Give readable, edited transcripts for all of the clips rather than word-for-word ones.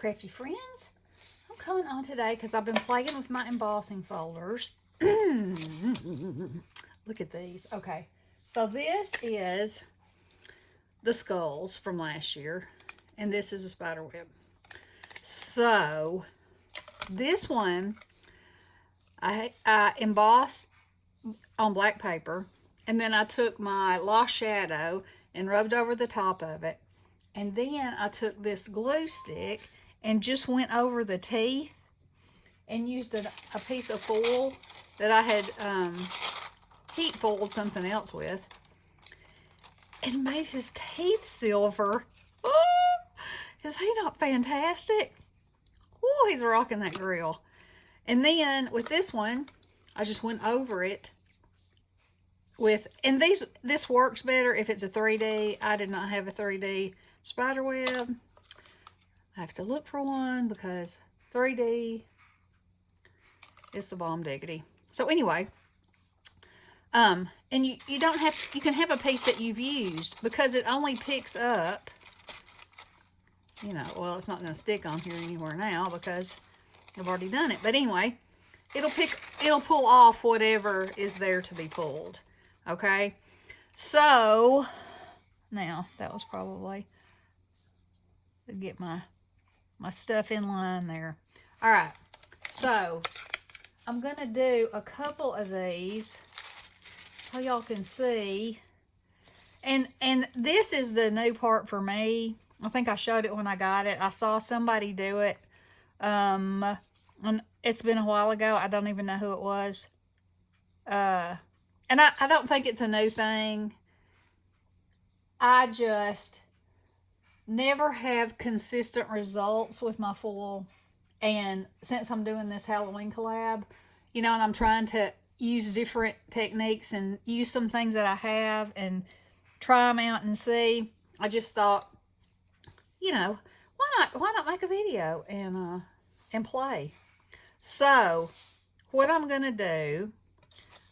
Crafty Friends. I'm coming on today because I've been playing with my embossing folders. Look at these. Okay, so this is the skulls from last year, and this is a spider web. So this one I embossed on black paper, and then I took my lost shadow and rubbed over the top of it, and then I took this glue stick and just went over the teeth and used a piece of foil that I had heat foiled something else with and made his teeth silver. Oh, is he not fantastic? Oh, he's rocking that grill. And then with this one, I just went over it with, and this works better if it's a 3D. I did not have a 3D spider web. I have to look for one because 3D is the bomb diggity. So anyway, and you don't have, you can have a piece that you've used because it only picks up, you know, well, it's not going to stick on here anywhere now because I've already done it. But anyway, it'll pull off whatever is there to be pulled. Okay, so now that was probably to get my stuff in line there. All right, so I'm gonna do a couple of these so y'all can see. And this is the new part for me. I think I showed it when I got it. I saw somebody do it. And it's been a while ago. I don't even know who it was. And I don't think it's a new thing. I just never have consistent results with my foil. And since I'm doing this Halloween collab, you know, and I'm trying to use different techniques and use some things that I have and try them out and see, I just thought, you know, why not make a video and play? So what I'm gonna do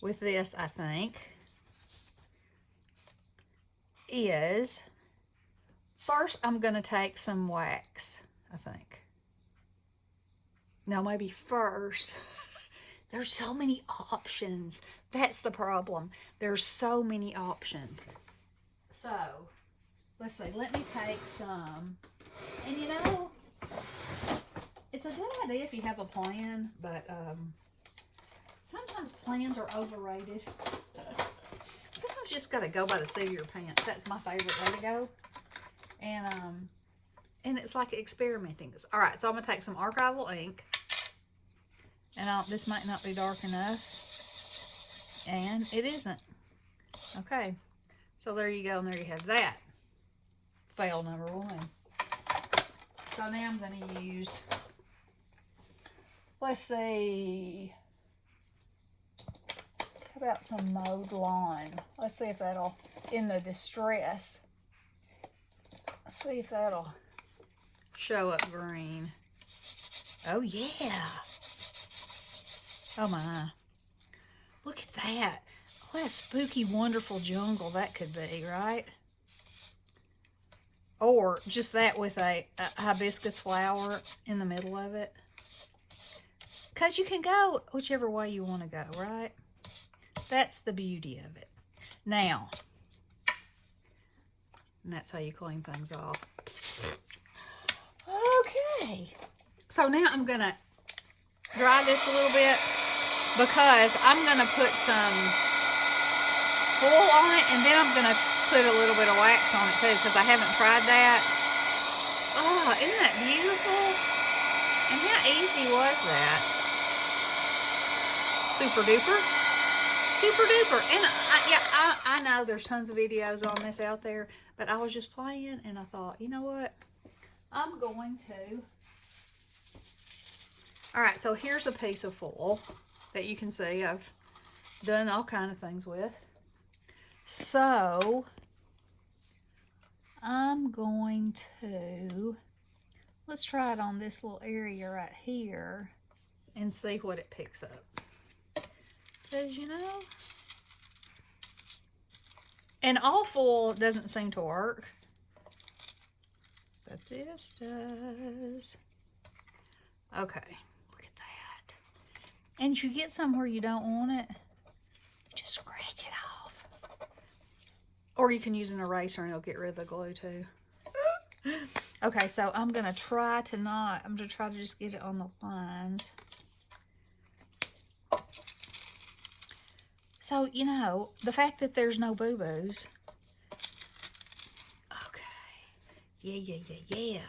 with this, I think, is first I'm gonna take some wax, I think. No, maybe first. There's so many options. That's the problem. There's so many options. So let's see, let me take some. And you know, it's a good idea if you have a plan, but sometimes plans are overrated. Sometimes you just gotta go by the seat of your pants. That's my favorite way to go. And it's like experimenting. All right, so I'm gonna take some archival ink, and this might not be dark enough, and it isn't. Okay, so there you go, and there you have that. Fail number one. So now I'm gonna use, let's see, how about some mowed lawn? Let's see if that'll, in the distress, let's see if that'll show up green. Oh yeah. Oh my. Look at that. What a spooky, wonderful jungle that could be, right? Or just that with a hibiscus flower in the middle of it. Because you can go whichever way you want to go, right? That's the beauty of it. Now, and that's how you clean things off. Okay. So now I'm going to dry this a little bit because I'm going to put some foil on it, and then I'm going to put a little bit of wax on it too because I haven't tried that. Oh, isn't that beautiful? And how easy was that? Super duper. Super duper. And I know there's tons of videos on this out there, but I was just playing and I thought, you know what? I'm going to. All right, so here's a piece of foil that you can see I've done all kind of things with. So I'm going to, let's try it on this little area right here and see what it picks up. Because, you know, and all foil doesn't seem to work, but this does. Okay, look at that. And if you get somewhere you don't want it, just scratch it off. Or you can use an eraser and it'll get rid of the glue too. Okay, so I'm going to try to just get it on the lines. So, you know, the fact that there's no boo-boos. Okay. Yeah.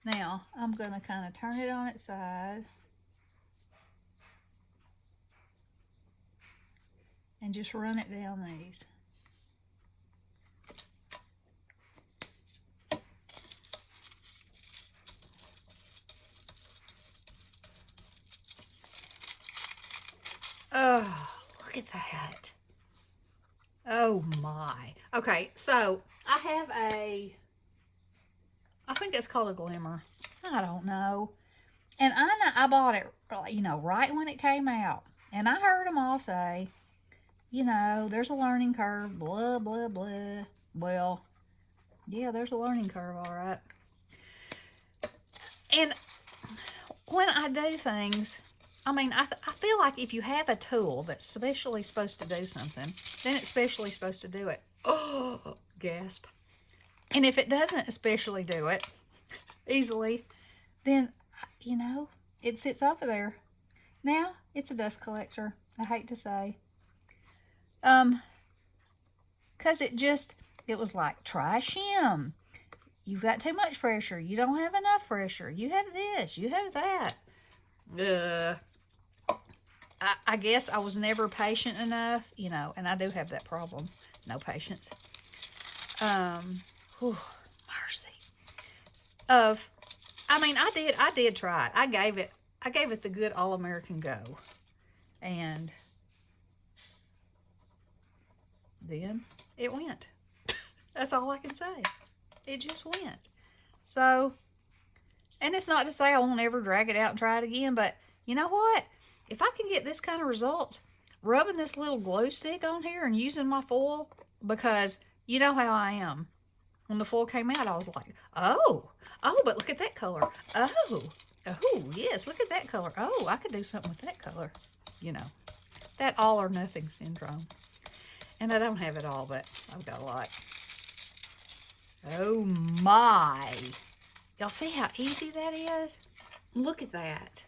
Now, I'm going to kind of turn it on its side. And just run it down these. Oh, look at that. Oh my. Okay, so I have I think it's called a glimmer. I don't know. And I know I bought it, you know, right when it came out. And I heard them all say, you know, there's a learning curve, blah, blah, blah. Well, yeah, there's a learning curve, all right. And when I do things, I mean, I feel like if you have a tool that's specially supposed to do something, then it's specially supposed to do it. Oh, gasp. And if it doesn't especially do it easily, then, you know, it sits over there. Now, it's a dust collector, I hate to say. Because it was like, try shim. You've got too much pressure. You don't have enough pressure. You have this. You have that. I guess I was never patient enough, you know, and I do have that problem. No patience. Whew, mercy. I mean, I did try it. I gave it the good all-American go. And then it went. That's all I can say. It just went. So, and it's not to say I won't ever drag it out and try it again, but you know what? If I can get this kind of results, rubbing this little glue stick on here and using my foil, because you know how I am. When the foil came out, I was like, oh, but look at that color. Oh, yes, look at that color. Oh, I could do something with that color. You know, that all or nothing syndrome. And I don't have it all, but I've got a lot. Oh my. Y'all see how easy that is? Look at that.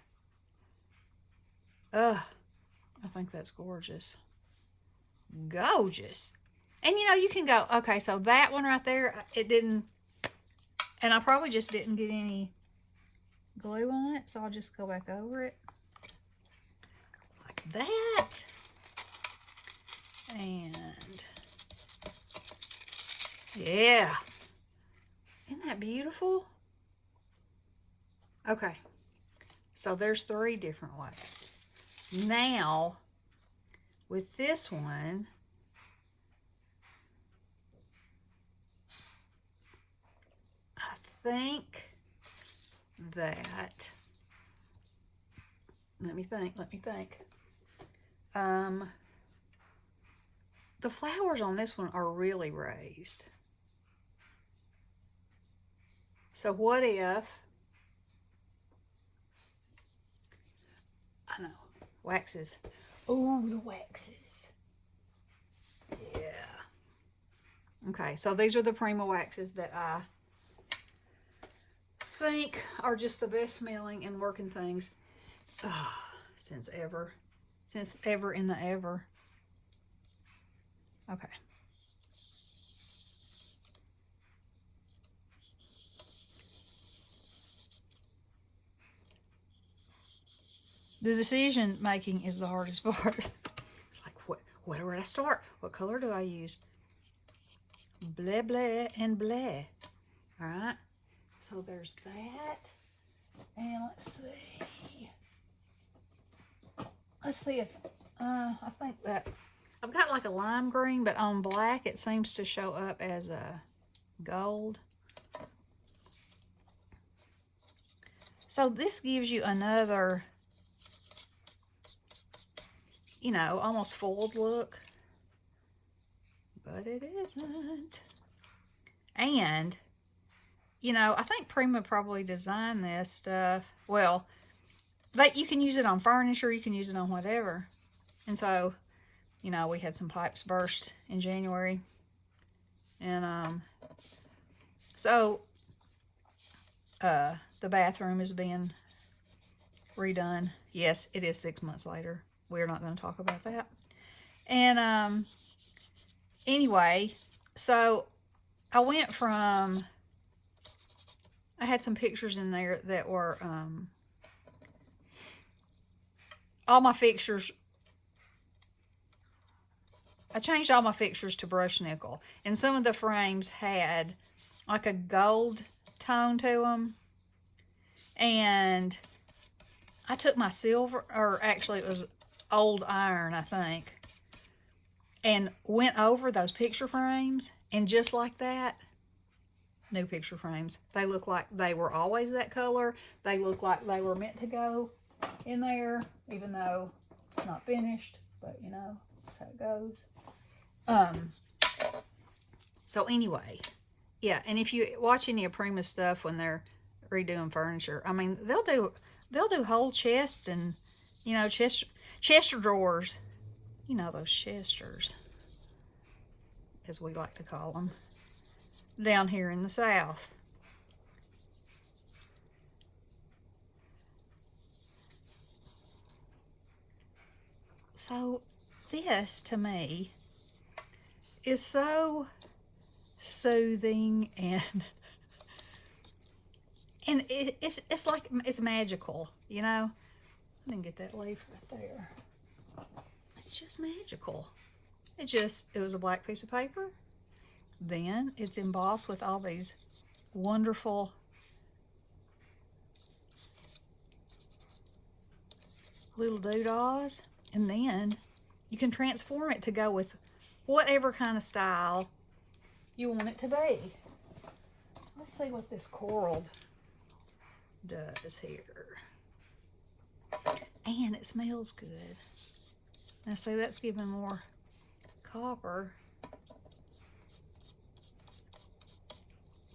I think that's gorgeous. Gorgeous. And you know, you can go, okay, so that one right there, it didn't, and I probably just didn't get any glue on it, so I'll just go back over it. Like that. And, yeah. Isn't that beautiful? Okay. So there's 3 different ways. Now, with this one, I think that, let me think. The flowers on this one are really raised. So what if, I know, waxes. Oh, the waxes. Yeah. Okay, so these are the Prima Waxes that I think are just the best smelling and working things since ever in the ever. Okay. The decision making is the hardest part. It's like, where do I start? What color do I use? Blah, blah, and blah. All right. So there's that. And let's see if, I think that, I've got like a lime green, but on black it seems to show up as a gold. So this gives you another, you know, almost foiled look. But it isn't. And you know, I think Prima probably designed this stuff. Well, you can use it on furniture, you can use it on whatever. And so, you know, we had some pipes burst in January. And so the bathroom is being redone. Yes, it is 6 months later. We're not going to talk about that. And anyway, so I went from, I had some pictures in there that were all my fixtures. I changed all my fixtures to brushed nickel, and some of the frames had like a gold tone to them. And I took my silver, or actually it was old iron, I think, and went over those picture frames, and just like that, new picture frames. They look like they were always that color. They look like they were meant to go in there, even though it's not finished, but you know, that's how it goes. So anyway, yeah, and if you watch any of Prima stuff when they're redoing furniture, I mean, they'll do whole chests and, you know, Chester drawers. You know, those chesters, as we like to call them, down here in the South. So this, to me, is so soothing, and it's like it's magical, you know. I didn't get that leaf right there. It's just magical. It was a black piece of paper. Then it's embossed with all these wonderful little doodahs, and then you can transform it to go with whatever kind of style you want it to be. Let's see what this coral does here. And it smells good. Now see, that's giving more copper.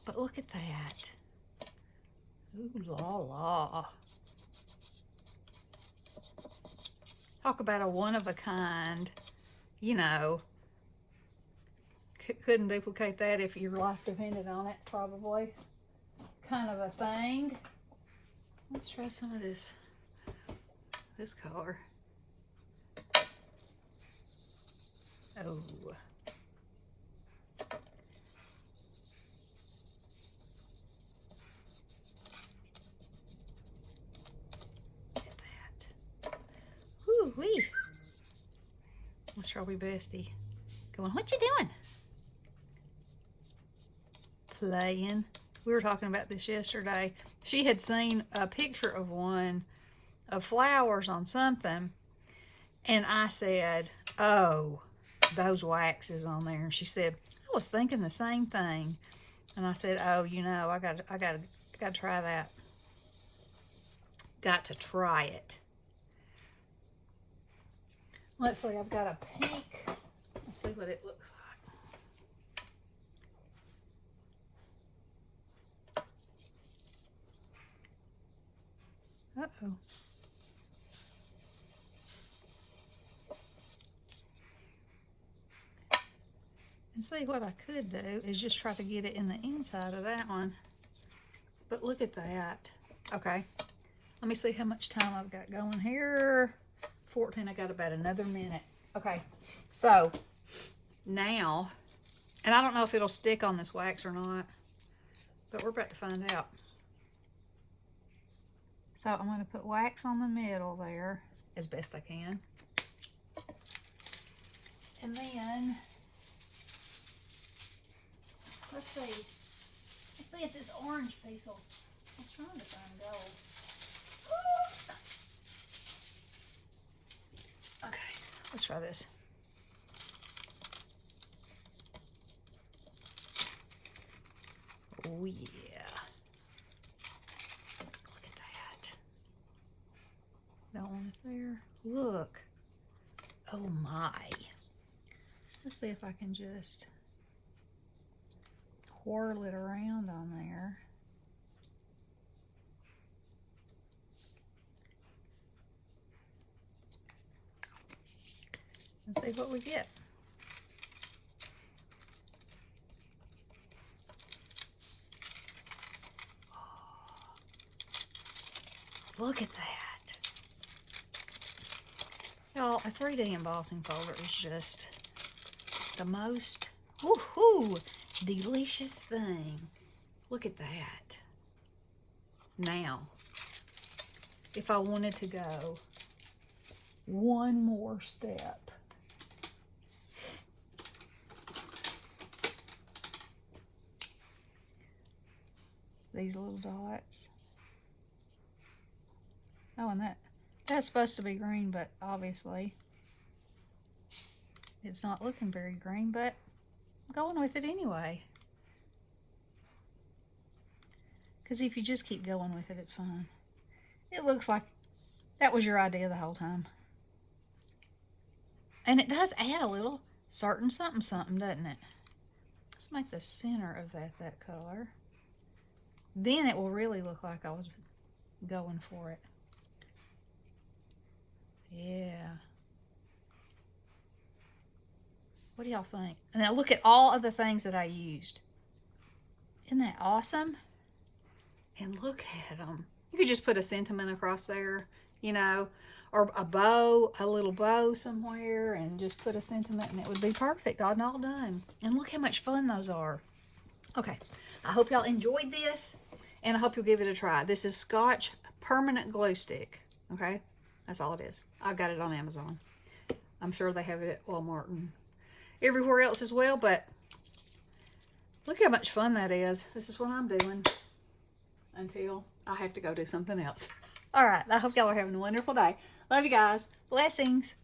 But look at that. Ooh la la. Talk about a one-of-a-kind, you know. Couldn't duplicate that if your life depended on it, probably. Kind of a thing. Let's try some of this color. Oh. Look at that. Woo-wee. Let's try we bestie. Going, what you doing? Playing. We were talking about this yesterday. She had seen a picture of one of flowers on something, and I said, oh, those waxes on there. And she said, I was thinking the same thing. And I said, oh, you know, I got to try that. Got to try it. Let's see, I've got a pink. Let's see what it looks like. Uh-oh. And see, what I could do is just try to get it in the inside of that one. But look at that. Okay. Let me see how much time I've got going here. 14. I got about another minute. Okay. So now, and I don't know if it'll stick on this wax or not, but we're about to find out. So I'm going to put wax on the middle there as best I can. And then, let's see if this orange piece will, I'm trying to find gold. Okay, let's try this. Oh yeah. Look at that. Don't want it there. Look. Oh my. Let's see if I can just whirl it around on there. and see what we get. Look at that. Y'all, a 3D embossing folder is just the most woohoo delicious thing. Look at that. Now, if I wanted to go one more step, these little dots. Oh, and that's supposed to be green, but obviously it's not looking very green, but I'm going with it anyway. Because if you just keep going with it, it's fine. It looks like that was your idea the whole time. And it does add a little certain something something, doesn't it? Let's make the center of that color. Then it will really look like I was going for it. Yeah. What do y'all think? And now look at all of the things that I used. Isn't that awesome? And look at them. You could just put a sentiment across there, you know, or a bow, a little bow somewhere, and just put a sentiment, and it would be perfect. All done. And look how much fun those are. Okay, I hope y'all enjoyed this, and I hope you'll give it a try. This is Scotch Permanent Glue Stick, okay? That's all it is. I got it on Amazon. I'm sure they have it at Walmart and everywhere else as well, but look how much fun that is. This is what I'm doing until I have to go do something else. All right, I hope y'all are having a wonderful day. Love you guys. Blessings.